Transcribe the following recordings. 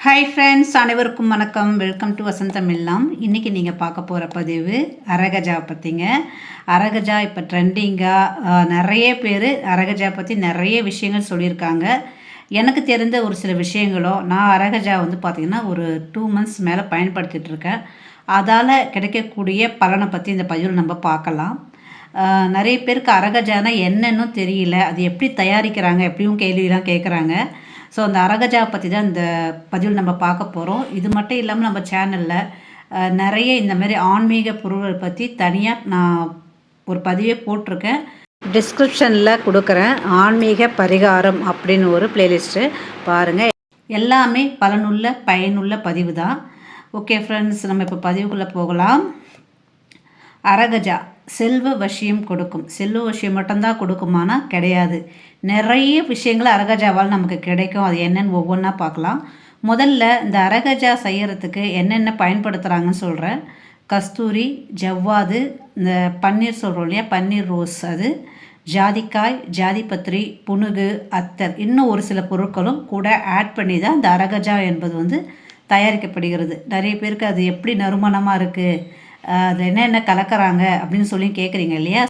Hi friends, அனைவருக்கும் வணக்கம். Welcome to வசந்தம் இல்லம். இன்றைக்கி நீங்கள் பார்க்க போகிற பதிவு அரகஜா பற்றிங்க. அரகஜா இப்போ ட்ரெண்டிங்காக நிறைய பேர் அரகஜா பற்றி நிறைய விஷயங்கள் சொல்லியிருக்காங்க. எனக்கு தெரிந்த ஒரு சில விஷயங்களோ, நான் அரகஜா பார்த்திங்கன்னா ஒரு 2 months மேலே பயன்படுத்திகிட்ருக்கேன். அதால் கிடைக்கக்கூடிய பலனை பற்றி இந்த பதிவில் நம்ம பார்க்கலாம். நிறைய பேருக்கு அரகஜானா என்னன்னு தெரியல, அது எப்படி தயாரிக்கிறாங்க எப்படியும் கேள்வியெலாம் கேட்குறாங்க. ஸோ அந்த அரகஜா பற்றி தான் இந்த பதிவில் நம்ம பார்க்க போகிறோம். இது மட்டும் இல்லாமல் நம்ம சேனலில் நிறைய இந்த மாதிரி ஆன்மீக பொருள்கள் பற்றி தனியாக நான் ஒரு பதிவே போட்டிருக்கேன். டிஸ்கிரிப்ஷனில் கொடுக்குறேன். ஆன்மீக பரிகாரம் அப்படின்னு ஒரு பிளேலிஸ்ட்டு பாருங்கள். எல்லாமே பலனுள்ள பயனுள்ள பதிவு தான். ஓகே ஃப்ரெண்ட்ஸ், நம்ம இப்போ பதிவுக்குள்ளே போகலாம். அரகஜா செல்வ வசியம் கொடுக்கும். செல்வ வசியம் மட்டும்தான் கொடுக்குமானா கிடையாது. நிறைய விஷயங்கள் அரகஜாவால் நமக்கு கிடைக்கும். அது என்னென்னு ஒவ்வொன்றா பார்க்கலாம். முதல்ல இந்த அரகஜா செய்கிறதுக்கு என்னென்ன பயன்படுத்துகிறாங்கன்னு சொல்கிறேன். கஸ்தூரி, ஜவ்வாது, இந்த பன்னீர் சொல்கிறோம் இல்லையா, பன்னீர் ரோஸ், அது ஜாதிக்காய், ஜாதிபத்திரி, புனுகு, அத்தர், இன்னும் ஒரு சில பொருட்களும் கூட ஆட் பண்ணி தான் இந்த அரகஜா என்பது தயாரிக்கப்படுகிறது. நிறைய பேருக்கு அது எப்படி நறுமணமாக இருக்குது, அதில் என்னென்ன கலக்கிறாங்க அப்படின்னு சொல்லி கேட்குறீங்க இல்லையா,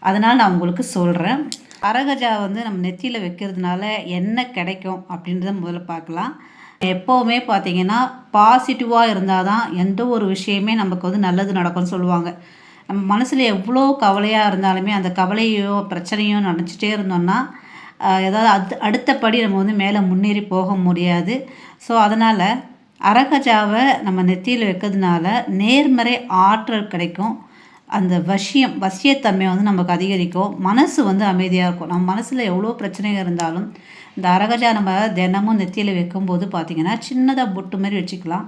அதனால் நான் உங்களுக்கு சொல்கிறேன். அரகஜா நம்ம நெத்தியில் வைக்கிறதுனால என்ன கிடைக்கும் அப்படின்றத முதல்ல பார்க்கலாம். எப்போவுமே பார்த்திங்கன்னா பாசிட்டிவாக இருந்தால் தான் எந்த ஒரு விஷயமே நமக்கு நல்லது நடக்கும்னு சொல்லுவாங்க. நம்ம மனசில் எவ்வளோ கவலையாக இருந்தாலுமே அந்த கவலையோ பிரச்சனையோ நினச்சிட்டே இருந்தோம்னா ஏதாவது அடுத்தபடி நம்ம மேலே முன்னேறி போக முடியாது. ஸோ அதனால் அரகஜாவை நம்ம நெத்தியில் வைக்கிறதுனால நேர்மறை ஆற்றல் கிடைக்கும். அந்த வசியத்தன்மை நமக்கு அதிகரிக்கும். மனசு அமைதியாக இருக்கும். நம்ம மனசில் எவ்வளோ பிரச்சனைகள் இருந்தாலும் இந்த அரகஜா நம்ம தினமும் நெத்தியில் வைக்கும்போது பார்த்திங்கன்னா சின்னதாக பொட்டு மாதிரி வச்சுக்கலாம்.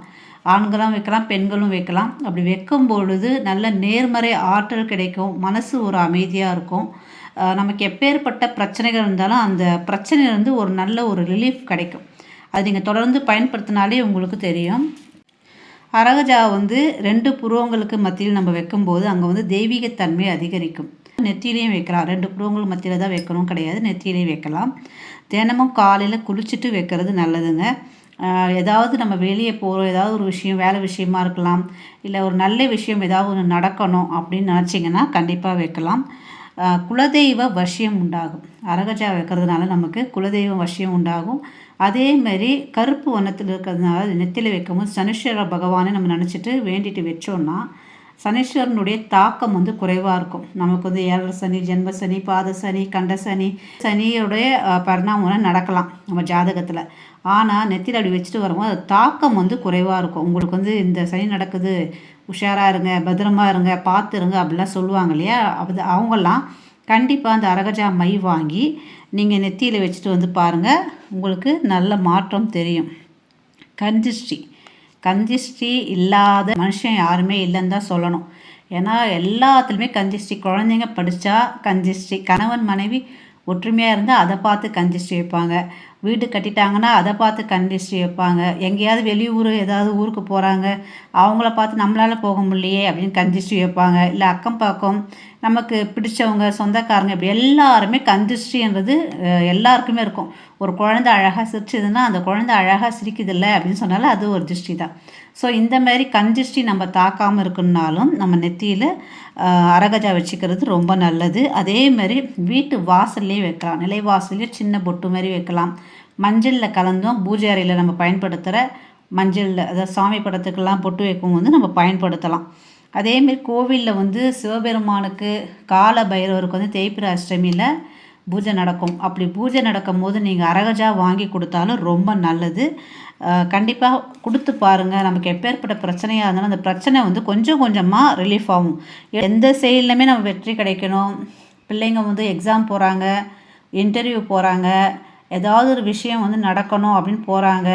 ஆண்களும் வைக்கலாம், பெண்களும் வைக்கலாம். அப்படி வைக்கும் பொழுது நல்ல நேர்மறை ஆற்றல் கிடைக்கும். மனசு ஒரு அமைதியாக இருக்கும். நமக்கு எப்பேற்பட்ட பிரச்சனைகள் இருந்தாலும் அந்த பிரச்சனையிலேருந்து ஒரு நல்ல ஒரு ரிலீஃப் கிடைக்கும். அது நீங்கள் தொடர்ந்து பயன்படுத்தினாலே உங்களுக்கு தெரியும். அரகஜா 2 புருவங்களுக்கு மத்தியில் நம்ம வைக்கும்போது அங்கே தெய்வீகத்தன்மை அதிகரிக்கும். நெத்தியிலையும் வைக்கலாம். 2 புருவங்கள் மத்தியில் தான் வைக்கணும் கிடையாது, நெத்தியிலையும் வைக்கலாம். தினமும் காலையில் குளிச்சுட்டு வைக்கிறது நல்லதுங்க. ஏதாவது நம்ம வெளியே போகிறோம், ஏதாவது ஒரு விஷயம் வேலை விஷயமா இருக்கலாம், இல்லை ஒரு நல்ல விஷயம் ஏதாவது ஒன்று நடக்கணும் அப்படின்னு நினச்சிங்கன்னா கண்டிப்பாக வைக்கலாம். குலதெய்வ வசியம் உண்டாகும். அரகஜா வைக்கிறதுனால நமக்கு குலதெய்வ வசியம் உண்டாகும். அதேமாரி கருப்பு வண்ணத்தில் இருக்கிறதுனால நெத்தியில் வைக்கும்போது சனீஸ்வர பகவானை நம்ம நினச்சிட்டு வேண்டிட்டு வச்சோன்னா சனீஸ்வரனுடைய தாக்கம் குறைவாக இருக்கும். நமக்கு ஏழரை சனி, ஜென்ம சனி, பாத சனி, கண்ட சனி, சனியோடைய பரிணாமம் நடக்கலாம் நம்ம ஜாதகத்தில். ஆனால் நெத்தியில் அப்படி வச்சுட்டு வரும்போது அது தாக்கம் குறைவாக இருக்கும். உங்களுக்கு இந்த சனி நடக்குது, உஷாராக இருங்க, பத்திரமா இருங்க, பார்த்துருங்க அப்படிலாம் சொல்லுவாங்க இல்லையா. அவங்கெல்லாம் கண்டிப்பாக அந்த அரகஜா மை வாங்கி நீங்கள் நெத்தியில் வச்சுட்டு பாருங்கள், உங்களுக்கு நல்ல மாற்றம் தெரியும். கந்திஷ்டி இல்லாத மனுஷன் யாருமே இல்லைன்னு தான் சொல்லணும். ஏன்னா எல்லாத்துலேயுமே கந்திஷ்டி. குழந்தைங்க படித்தா கந்திஷ்டி, கணவன் மனைவி ஒற்றுமையாக இருந்தால் அதை பார்த்து கந்திஷ்டி வைப்பாங்க, வீடு கட்டிட்டாங்கன்னா அதை பார்த்து கந்திஷ்டி வைப்பாங்க, எங்கேயாவது வெளியூர் ஏதாவது ஊருக்கு போகிறாங்க அவங்கள பார்த்து நம்மளால் போக முடியலையே அப்படின்னு கந்திஷ்டி வைப்பாங்க, இல்லை அக்கம் பக்கம் நமக்கு பிடிச்சவங்க சொந்தக்காரங்க இப்படி எல்லாருமே கந்திஷ்டின்றது எல்லாருக்குமே இருக்கும். ஒரு குழந்தை அழகாக சிரிச்சதுன்னா அந்த குழந்தை அழகாக சிரிக்குதில்ல அப்படின்னு சொன்னாலும் அது ஒரு திருஷ்டி தான். ஸோ இந்த மாதிரி கந்திஷ்டி நம்ம தாக்காமல் இருக்குன்னாலும் நம்ம நெத்தியில் அரகஜா வச்சுக்கிறது ரொம்ப நல்லது. அதேமாதிரி வீட்டு வாசல்லே வைக்கலாம். நிலைவாசல்லே சின்ன பொட்டு மாதிரி வைக்கலாம். மஞ்சளில் கலந்தும் பூஜை அறையில் நம்ம பயன்படுத்துகிற மஞ்சளில், அதாவது சாமி படத்துக்கெல்லாம் பொட்டு வைக்கும் நம்ம பயன்படுத்தலாம். அதேமாரி கோவிலில் சிவபெருமானுக்கு, கால பைரவருக்கு தேய்பிறை அஷ்டமியில் பூஜை நடக்கும். அப்படி பூஜை நடக்கும் போது நீங்கள் அரகஜா வாங்கி கொடுத்தாலும் ரொம்ப நல்லது. கண்டிப்பாக கொடுத்து பாருங்கள். நமக்கு எப்பேற்பட்ட பிரச்சனையாக இருந்தாலும் அந்த பிரச்சனை கொஞ்சம் கொஞ்சமாக ரிலீஃப் ஆகும். எந்த செயல்லையுமே நம்ம வெற்றி கிடைக்கணும். பிள்ளைங்க எக்ஸாம் போகிறாங்க, இன்டர்வியூ போகிறாங்க, ஏதாவது ஒரு விஷயம் நடக்கணும் அப்படின்னு போகிறாங்க.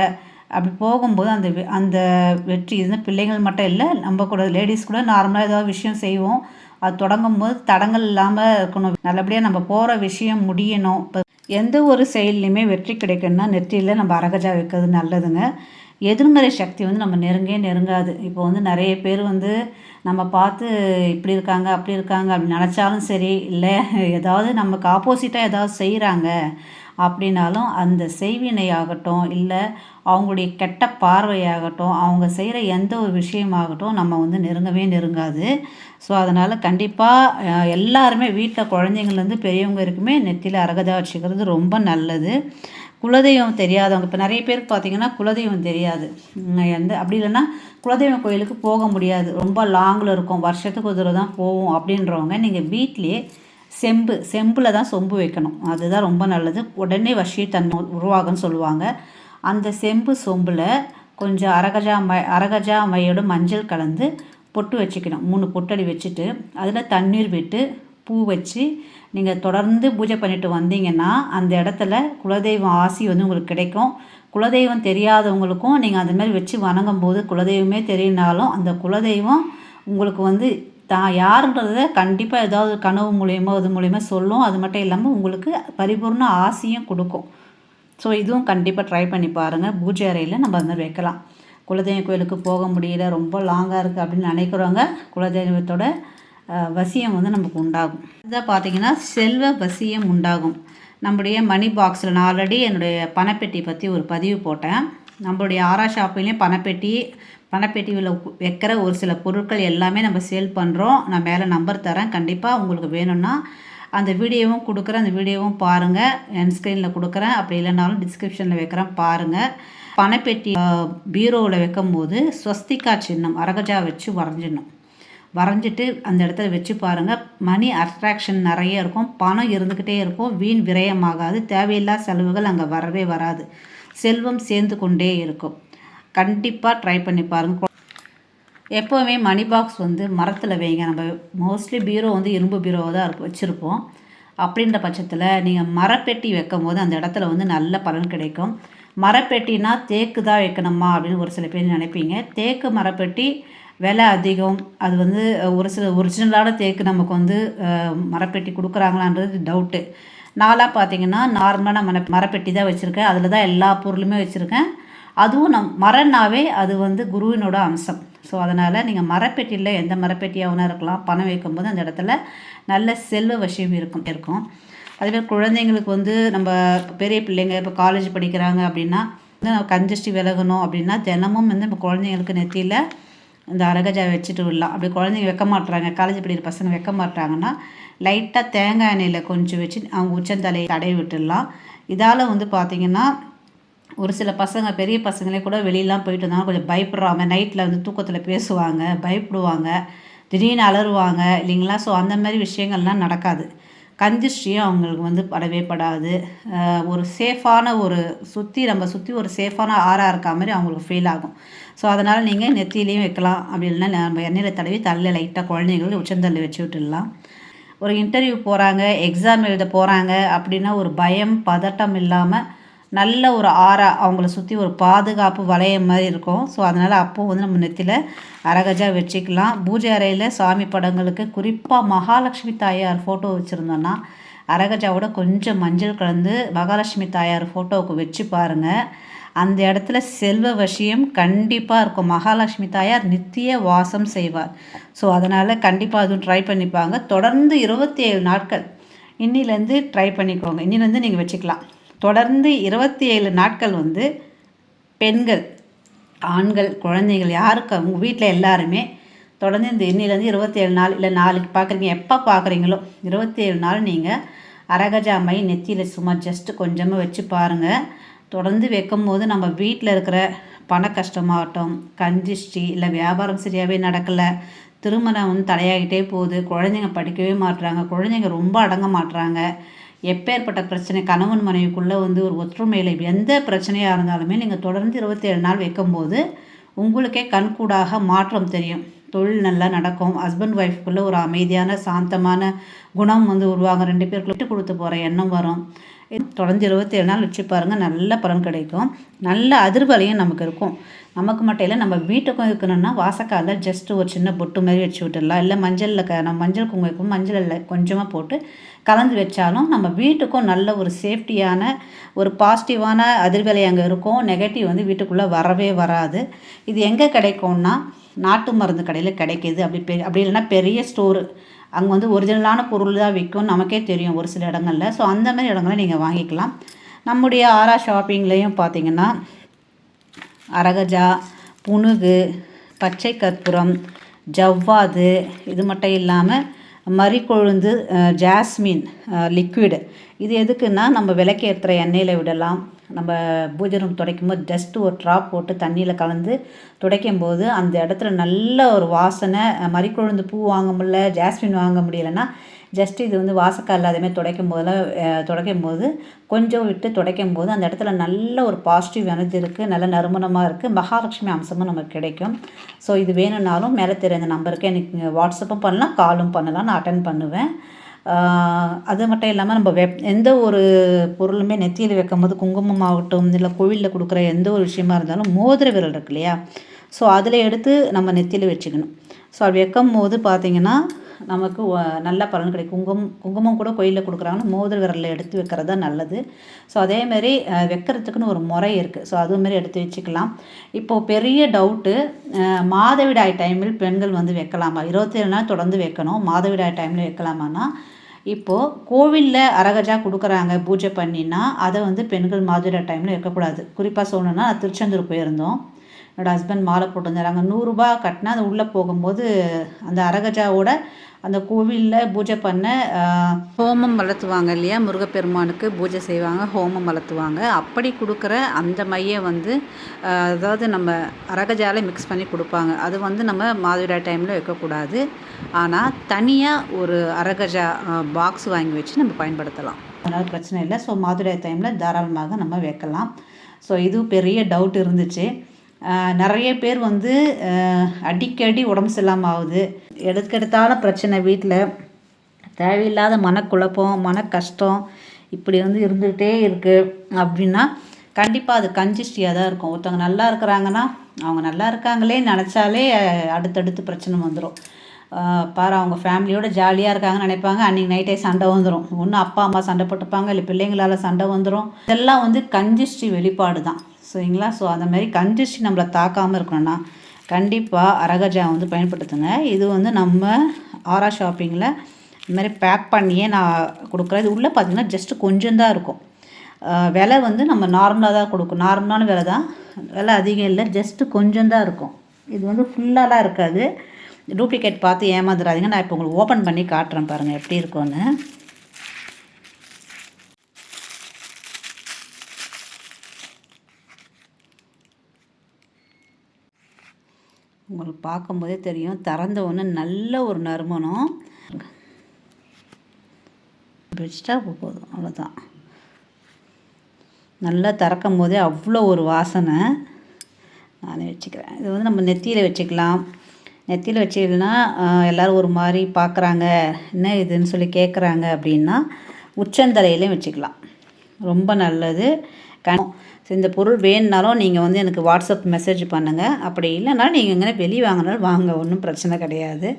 அப்படி போகும்போது அந்த வெற்றி பிள்ளைங்கள் மட்டும் இல்லை, நம்ம கூட லேடிஸ் கூட நார்மலாக ஏதாவது விஷயம் செய்வோம். அது தொடங்கும் போது தடங்கள் இல்லாமல் இருக்கணும். நல்லபடியாக நம்ம போகிற விஷயம் முடியணும். இப்போ எந்த ஒரு செயல்லையுமே வெற்றி கிடைக்கணும்னா நெற்றியில் நம்ம அரகஜா வைக்கிறது நல்லதுங்க. எதிர்மறை சக்தி வந்து நம்ம நெருங்காது. இப்போ வந்து நிறைய பேர் வந்து நம்ம பார்த்து இப்படி இருக்காங்க அப்படி இருக்காங்க அப்படின்னு நினச்சாலும் சரி, இல்லை ஏதாவது நமக்கு ஆப்போசிட்டாக ஏதாவது செய்கிறாங்க அப்படின்னாலும் அந்த செய்வினையாகட்டும், இல்லை அவங்களுடைய கெட்ட பார்வையாகட்டும், அவங்க செய்கிற எந்த ஒரு விஷயமாகட்டும் நம்ம வந்து நெருங்காது. ஸோ அதனால் கண்டிப்பாக எல்லாருமே வீட்டில் குழந்தைங்கள்லேருந்து பெரியவங்க இருக்குமே நெத்தியில் அரகதா வச்சுக்கிறது ரொம்ப நல்லது. குலதெய்வம் தெரியாதவங்க இப்போ நிறைய பேருக்கு பார்த்திங்கன்னா குலதெய்வம் தெரியாது. அப்படி இல்லைன்னா குலதெய்வம் கோயிலுக்கு போக முடியாது, ரொம்ப லாங்கில் இருக்கும், வருஷத்துக்கு ஒரு தடவை தான் போவோம் அப்படின்றவங்க நீங்கள் வீட்டிலேயே செம்பில் தான் சொம்பு வைக்கணும். அதுதான் ரொம்ப நல்லது. உடனே வசியத்தன்மை உருவாகும்னு சொல்லுவாங்க. அந்த சொம்பில் கொஞ்சம் அரகஜா மையோட மஞ்சள் கலந்து பொட்டு வச்சுக்கணும். 3 பொட்டடி வச்சுட்டு அதில் தண்ணீர் விட்டு பூ வச்சு நீங்கள் தொடர்ந்து பூஜை பண்ணிட்டு வந்தீங்கன்னா அந்த இடத்துல குலதெய்வம் ஆசி வந்து உங்களுக்கு கிடைக்கும். குலதெய்வம் தெரியாதவங்களுக்கும் நீங்கள் அந்த மாதிரி வச்சு வணங்கும் போது குலதெய்வமே தெரியினாலும் அந்த குலதெய்வம் உங்களுக்கு வந்து தான் யாருன்றதை கண்டிப்பாக ஏதாவது கனவு மூலியமோ இது மூலியமாக சொல்லும். அது மட்டும் இல்லாமல் உங்களுக்கு பரிபூர்ண ஆசையும் கொடுக்கும். ஸோ இதுவும் கண்டிப்பாக ட்ரை பண்ணி பாருங்கள். பூஜை அறையில் நம்ம அந்த மாதிரி வைக்கலாம். குலதெய்வ கோயிலுக்கு போக முடியல, ரொம்ப லாங்காக இருக்குது அப்படின்னு நினைக்கிறவங்க குலதெய்வத்தோட வசியம் வந்து நமக்கு உண்டாகும். இதான் பார்த்திங்கன்னா செல்வ வசியம் உண்டாகும். நம்முடைய மணி பாக்ஸில் நான் ஆல்ரெடி என்னுடைய பணப்பெட்டி பற்றி ஒரு பதிவு போட்டேன். நம்மளுடைய ஆரா ஷாப்பிங்லேயும் பணப்பெட்டியில் வைக்கிற ஒரு சில பொருட்கள் எல்லாமே நம்ம சேல் பண்ணுறோம். நான் மேலே நம்பர் தரேன், கண்டிப்பாக உங்களுக்கு வேணும்னா அந்த வீடியோவும் கொடுக்குறேன். அந்த வீடியோவும் பாருங்கள், என் ஸ்க்ரீனில் கொடுக்குறேன், அப்படி இல்லைனாலும் டிஸ்கிரிப்ஷனில் வைக்கிறேன் பாருங்கள். பணப்பெட்டி பீரோவில் வைக்கும் போது ஸ்வஸ்திகா சின்னம் அரகஜா வச்சு வரைஞ்சிட்டு அந்த இடத்துல வச்சு பாருங்கள். மணி அட்ராக்ஷன் நிறைய இருக்கும், பணம் இருந்துக்கிட்டே இருக்கும், வீண் விரயமாகாது, தேவையில்லா செலவுகள் அங்கே வரவே வராது, செல்வம் சேர்ந்து கொண்டே இருக்கும். கண்டிப்பாக ட்ரை பண்ணி பாருங்கள். எப்போவுமே மணி பாக்ஸ் வந்து மரத்தில் வைங்க. நம்ம மோஸ்ட்லி பீரோ வந்து இரும்பு பீரோவை தான் வச்சுருப்போம். அப்படின்ற பட்சத்தில் நீங்கள் மரப்பெட்டி வைக்கும் போது அந்த இடத்துல வந்து நல்ல பலன் கிடைக்கும். மரப்பெட்டினா தேக்கு தான் வைக்கணுமா அப்படின்னு ஒரு சில பேர் நினைப்பீங்க. தேக்கு மரப்பெட்டி விலை அதிகம். அது வந்து ஒரு சில ஒரிஜினலான தேக்கு நமக்கு வந்து மரப்பெட்டி கொடுக்குறாங்களான்றது டவுட்டு. நான்லாம் பார்த்தீங்கன்னா நார்மலான மரப்பெட்டி தான் வச்சுருக்கேன். அதில் தான் எல்லா பொருளுமே வச்சுருக்கேன். அதுவும் மரம்னாவே அது வந்து குருவினோட அம்சம். ஸோ அதனால் நீங்கள் மரப்பெட்டியில் எந்த மரப்பெட்டியாகவும் இருக்கலாம், பணம் வைக்கும்போது அந்த இடத்துல நல்ல செல்வ வசியம் இருக்கும். அதுவே குழந்தைங்களுக்கு வந்து நம்ம பெரிய பிள்ளைங்க இப்போ காலேஜ் படிக்கிறாங்க அப்படின்னா கஞ்சிஷ்டி விலகணும் அப்படின்னா தினமும் வந்து இப்போ குழந்தைங்களுக்கு நெத்தியில் இந்த அரகஜா வச்சுட்டு விடலாம். அப்படி குழந்தைங்க வைக்க மாட்டுறாங்க, காலேஜ் படிக்கிற பசங்க வைக்க மாட்டாங்கன்னா லைட்டாக தேங்காய் எண்ணெயில் கொஞ்சம் வச்சு அவங்க உச்சந்தலையை தடவி விட்டுடலாம். இதால் வந்து பார்த்திங்கன்னா ஒரு சில பசங்க பெரிய பசங்களே கூட வெளியெலாம் போயிட்டு இருந்தாலும் கொஞ்சம் பயப்படுறாங்க. நைட்டில் வந்து தூக்கத்தில் பேசுவாங்க, பயப்படுவாங்க, திடீர்னு அலறுவாங்க இல்லைங்களா. ஸோ அந்த மாதிரி விஷயங்கள்லாம் நடக்காது. கந்திஷ்டியும் அவங்களுக்கு வந்து படவே படாது. ஒரு சேஃபான நம்ம சுற்றி ஒரு சேஃபான ஆறாக இருக்க மாதிரி அவங்களுக்கு ஃபீல் ஆகும். ஸோ அதனால் நீங்கள் நெத்திலையும் வைக்கலாம், அப்படி இல்லைன்னா நம்ம எண்ணெயில் தடவி தலையில் லைட்டாக குழந்தைங்களுக்கு உச்சந்தல்ல வச்சு விட்டுடலாம். ஒரு இன்டர்வியூ போகிறாங்க, எக்ஸாம் எழுத போகிறாங்க அப்படின்னா ஒரு பயம் பதட்டம் இல்லாமல் நல்ல ஒரு ஆறா அவங்கள சுற்றி ஒரு பாதுகாப்பு வளையம் மாதிரி இருக்கும். ஸோ அதனால் அப்போது வந்து நம்ம நெத்தியில் அரகஜா வச்சுக்கலாம். பூஜை அறையில் சாமி படங்களுக்கு குறிப்பாக மகாலட்சுமி தாயார் ஃபோட்டோ வச்சுருந்தோன்னா அரகஜாவோட கொஞ்சம் மஞ்சள் கலந்து மகாலட்சுமி தாயார் ஃபோட்டோவுக்கு வச்சு பாருங்கள். அந்த இடத்துல செல்வ வசியம் கண்டிப்பாக இருக்கும். மகாலட்சுமி தாயார் நித்திய வாசம் செய்வார். ஸோ அதனால் கண்டிப்பாக அதுவும் ட்ரை பண்ணிப்பாங்க. தொடர்ந்து 27 நாட்கள் இன்னிலேருந்து ட்ரை பண்ணிக்கோங்க. இன்னிலேருந்து நீங்கள் வச்சுக்கலாம். தொடர்ந்து 27 நாட்கள் வந்து பெண்கள், ஆண்கள், குழந்தைகள் யாருக்கு உங்கள் வீட்டில் எல்லாருமே தொடர்ந்து இந்த இன்னிலேருந்து 27 நாள், இல்லை நாளைக்கு பார்க்குறீங்க, எப்போ பார்க்குறீங்களோ 27 நாள் நீங்கள் அரகஜா மை நெத்தியில் சும்மா ஜஸ்ட்டு கொஞ்சமாக வச்சு பாருங்கள். தொடர்ந்து வைக்கும் போது நம்ம வீட்டில் இருக்கிற பண கஷ்டமாகட்டும், கஞ்சிஷ்டி, இல்லை வியாபாரம் சரியாகவே நடக்கலை, திருமணம் வந்து தடையாகிட்டே போகுது, குழந்தைங்க படிக்கவே மாட்டுறாங்க, குழந்தைங்க ரொம்ப அடங்க மாட்டுறாங்க, எப்பேற்பட்ட பிரச்சனை கணவன் மனைவிக்குள்ளே வந்து ஒரு ஒற்றுமையில் எந்த பிரச்சனையாக இருந்தாலுமே நீங்கள் தொடர்ந்து 27 நாள் வைக்கும்போது உங்களுக்கே கண்கூடாக மாற்றம் தெரியும். தொழில் நல்லா நடக்கும். ஹஸ்பண்ட் ஒய்ஃப்குள்ளே ஒரு அமைதியான சாந்தமான குணம் வந்து உருவாங்க. 2 பேருக்கு விட்டு கொடுத்து போகிற எண்ணம் வரும். தொடர்ந்து 27 நாள் வச்சு பாருங்கள், நல்ல பலன் கிடைக்கும். நல்ல அதிர்வலையும் நமக்கு இருக்கும். நமக்கு மட்டும் இல்லை, நம்ம வீட்டுக்கும் இருக்கணும்னா வாசக்காலில் ஜஸ்ட் ஒரு சின்ன பொட்டு மாதிரி வச்சு விட்டுடலாம். இல்லை மஞ்சளில் நம்ம மஞ்சள் குங்குமம் மஞ்சளில் கொஞ்சமாக போட்டு கலந்து வச்சாலும் நம்ம வீட்டுக்கும் நல்ல ஒரு சேஃப்டியான ஒரு பாசிட்டிவான அதிர்வலை அங்கே இருக்கும். நெகட்டிவ் வந்து வீட்டுக்குள்ளே வரவே வராது. இது எங்கே கிடைக்கும்னா நாட்டு மருந்து கடையில் கிடைக்கிது. அப்படி இல்லைன்னா பெரிய ஸ்டோரு அங்கே வந்து ஒரிஜினலான பொருள் தான் விற்கும், நமக்கே தெரியும் ஒரு சில இடங்களில். ஸோ அந்த மாதிரி இடங்களில் நீங்கள் வாங்கிக்கலாம். நம்முடைய ஆரா ஷாப்பிங்லேயும் பார்த்தீங்கன்னா அரகஜா, புனுகு, பச்சை கற்பூரம், ஜவ்வாது, இது மட்டும் இல்லாமல் மறிக்கொழுந்து, ஜாஸ்மின் லிக்விடு. இது எதுக்குன்னா நம்ம விளக்கேற்றுற எண்ணெயில் விடலாம். நம்ம பூஜை ரூம் துடைக்கும்போது ஜஸ்ட்டு ஒரு ட்ராப் போட்டு தண்ணியில் கலந்து துடைக்கும் போது அந்த இடத்துல நல்ல ஒரு வாசனை. மறிக்கொழுந்து பூ வாங்க முடியல, ஜாஸ்மின் வாங்க முடியலைன்னா ஜஸ்ட்டு இது வந்து வாசக்கால் அதேமாதிரி துடைக்கும் போது கொஞ்சம் விட்டு துடைக்கும் போது அந்த இடத்துல நல்ல ஒரு பாசிட்டிவ் எனர்ஜி இருக்குது, நல்ல நறுமணமாக இருக்குது, மகாலட்சுமி அம்சமும் நமக்கு கிடைக்கும். ஸோ இது வேணும்னாலும் மேலே தெரிந்த நம்பருக்கு எனக்கு வாட்ஸ்அப்பும் பண்ணலாம், காலும் பண்ணலாம், நான் அட்டன் பண்ணுவேன். அது மட்டும் இல்லாமல் நம்ம எந்த ஒரு பொருளுமே நெத்தியில் வைக்கும் போது குங்குமம் ஆகட்டும், இல்லை கோவிலில் கொடுக்குற எந்த ஒரு விஷயமா இருந்தாலும் மோதிர விரல் இருக்கு இல்லையா, ஸோ அதில் எடுத்து நம்ம நெத்தியில் வச்சுக்கணும். ஸோ அப்படி வைக்கும் போது பார்த்திங்கன்னா நமக்கு நல்ல பலன் கிடைக்கும். குங்குமம் கூட கோயிலில் கொடுக்குறாங்கன்னா மோதிர விரலில் எடுத்து வைக்கிறது தான் நல்லது. ஸோ அதேமாரி வைக்கிறதுக்குன்னு ஒரு முறை இருக்குது. ஸோ அதுமாரி எடுத்து வச்சுக்கலாம். இப்போது பெரிய டவுட்டு, மாதவிடாய் டைமில் பெண்கள் வந்து வைக்கலாமா? 27 நாள் தொடர்ந்து வைக்கணும். மாதவிடாய் டைமில் வைக்கலாமான்னா, இப்போது கோவிலில் அரகஜா கொடுக்குறாங்க பூஜை பண்ணினா அதை வந்து பெண்கள் மாதவிடாய் டைமில் வைக்கக்கூடாது. குறிப்பாக சொல்லணுன்னா திருச்செந்தூர் போயிருந்தோம். என்னோடய ஹஸ்பண்ட் மாலை போட்டிருந்தார். அங்கே 100 ரூபா கட்டினா அது உள்ளே போகும்போது அந்த அரகஜாவோட அந்த கோவிலில் பூஜை பண்ண ஹோமம் வளர்த்துவாங்க இல்லையா, முருகப்பெருமானுக்கு பூஜை செய்வாங்க, ஹோமம் வளர்த்துவாங்க. அப்படி கொடுக்குற அந்த மையை வந்து அதாவது நம்ம அரகஜாவில் மிக்ஸ் பண்ணி கொடுப்பாங்க. அது வந்து நம்ம மாதவிடாய் டைமில் வைக்கக்கூடாது. ஆனால் தனியாக ஒரு அரகஜா பாக்ஸ் வாங்கி வச்சு நம்ம பயன்படுத்தலாம். அதனால் பிரச்சனை இல்லை. ஸோ மாதவிடாய் டைமில் தாராளமாக நம்ம வைக்கலாம். ஸோ இது பெரிய டவுட் இருந்துச்சு. நிறைய பேர் வந்து அடிக்கடி உடம்பு சரியில்லாமல் ஆகுது, எடுத்தான பிரச்சனை, வீட்டில் தேவையில்லாத மனக்குழப்பம், மன கஷ்டம் இப்படி வந்து இருந்துகிட்டே இருக்குது அப்படின்னா கண்டிப்பாக அது கன்ஜஸ்டியாக தான் இருக்கும். ஒருத்தவங்க நல்லா இருக்கிறாங்கன்னா அவங்க நல்லா இருக்காங்களே நினச்சாலே அடுத்தடுத்து பிரச்சனை வந்துடும். பாரு, அவங்க ஃபேமிலியோடு ஜாலியாக இருக்காங்கன்னு நினைப்பாங்க, அன்றைக்கி நைட்டே சண்டை வந்துடும். ஒன்று அப்பா அம்மா சண்டை போட்டுப்பாங்க, இல்லை பிள்ளைங்களால் சண்டை வந்துடும். இதெல்லாம் வந்து கன்ஜஸ்டி வெளிப்பாடு தான். சரிங்களா? ஸோ அந்த மாதிரி கன்ஜஸ்டி நம்மளை தாக்காமல் இருக்கணும்னா கண்டிப்பாக அரகஜா வந்து பயன்படுத்துங்க. இது வந்து நம்ம ஆரா ஷாப்பிங்கில் இந்த மாதிரி பேக் பண்ணியே நான் கொடுக்குறேன். இது உள்ளே பார்த்திங்கன்னா ஜஸ்ட்டு கொஞ்சம் தான் இருக்கும். விலை வந்து நம்ம நார்மலாக தான் கொடுக்கும், நார்மலான விலை தான், விலை அதிகம் இல்லை, ஜஸ்ட்டு கொஞ்சம் தான் இருக்கும். இது வந்து ஃபுல்லாலாம் இருக்காது. டூப்ளிகேட் பார்த்து ஏமாந்துடாதீங்க. நான் இப்போ உங்களுக்கு ஓப்பன் பண்ணி காட்டுறேன் பாருங்கள் எப்படி இருக்கும்னு. உங்களுக்கு பார்க்கும்போதே தெரியும், திறந்த ஒன்று நல்ல ஒரு நறுமணம். வச்சுட்டா போதும், அவ்வளோதான். நல்லா திறக்கும் போதே அவ்வளோ ஒரு வாசனை. நானே வச்சுக்கிறேன். இது வந்து நம்ம நெத்தியில் வச்சுக்கலாம். நெத்தியில் வச்சுக்கலன்னா எல்லோரும் ஒரு மாதிரி பார்க்குறாங்க, என்ன இதுன்னு சொல்லி கேட்குறாங்க அப்படின்னா உச்சந்தலையிலையும் வச்சுக்கலாம், ரொம்ப நல்லது. இந்த பொருள் வேணுனாலும் நீங்கள் வந்து எனக்கு வாட்ஸ்அப் மெசேஜ் பண்ணுங்கள். அப்படி இல்லைனா நீங்கள் எங்கே வெளியே வாங்கினாலும் வாங்க, ஒன்றும் பிரச்சனை கிடையாது.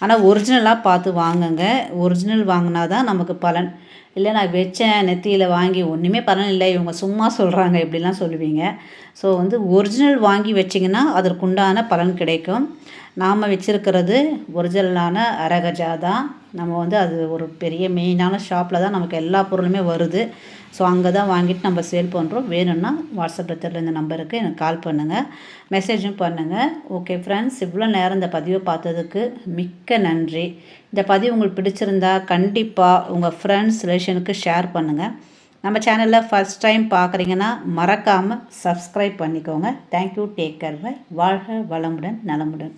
ஆனால் ஒரிஜினலாக பார்த்து வாங்குங்க. ஒரிஜினல் வாங்கினா தான் நமக்கு பலன். இல்லை நான் வச்சேன் நெத்தியில் வாங்கி ஒன்றுமே பலன் இல்லை, இவங்க சும்மா சொல்கிறாங்க இப்படிலாம் சொல்லுவீங்க. ஸோ வந்து ஒரிஜினல் வாங்கி வச்சிங்கன்னா அதற்குண்டான பலன் கிடைக்கும். நாம் வச்சுருக்கிறது ஒரிஜினலான அரகஜா தான். நம்ம வந்து அது ஒரு பெரிய மெயினான ஷாப்பில் தான் நமக்கு எல்லா பொருளுமே வருது. ஸோ அங்கே தான் வாங்கிட்டு நம்ம சேல் பண்ணுறோம். வேணும்னா வாட்ஸ்அப்பில் தெரியல இந்த நம்பருக்கு எனக்கு கால் பண்ணுங்கள், மெசேஜும் பண்ணுங்கள். ஓகே ஃப்ரெண்ட்ஸ், இவ்வளோ நேரம் இந்த பதிவை பார்த்ததுக்கு மிக்க நன்றி. இந்த பதிவு உங்களுக்கு பிடிச்சிருந்தா கண்டிப்பாக உங்கள் ஃப்ரெண்ட்ஸ் ரிலேஷனுக்கு ஷேர் பண்ணுங்கள். நம்ம சேனலில் ஃபஸ்ட் டைம் பார்க்குறீங்கன்னா மறக்காமல் சப்ஸ்கிரைப் பண்ணிக்கோங்க. Thank you, take care, bye. வாழ்க வளமுடன், நலமுடன்.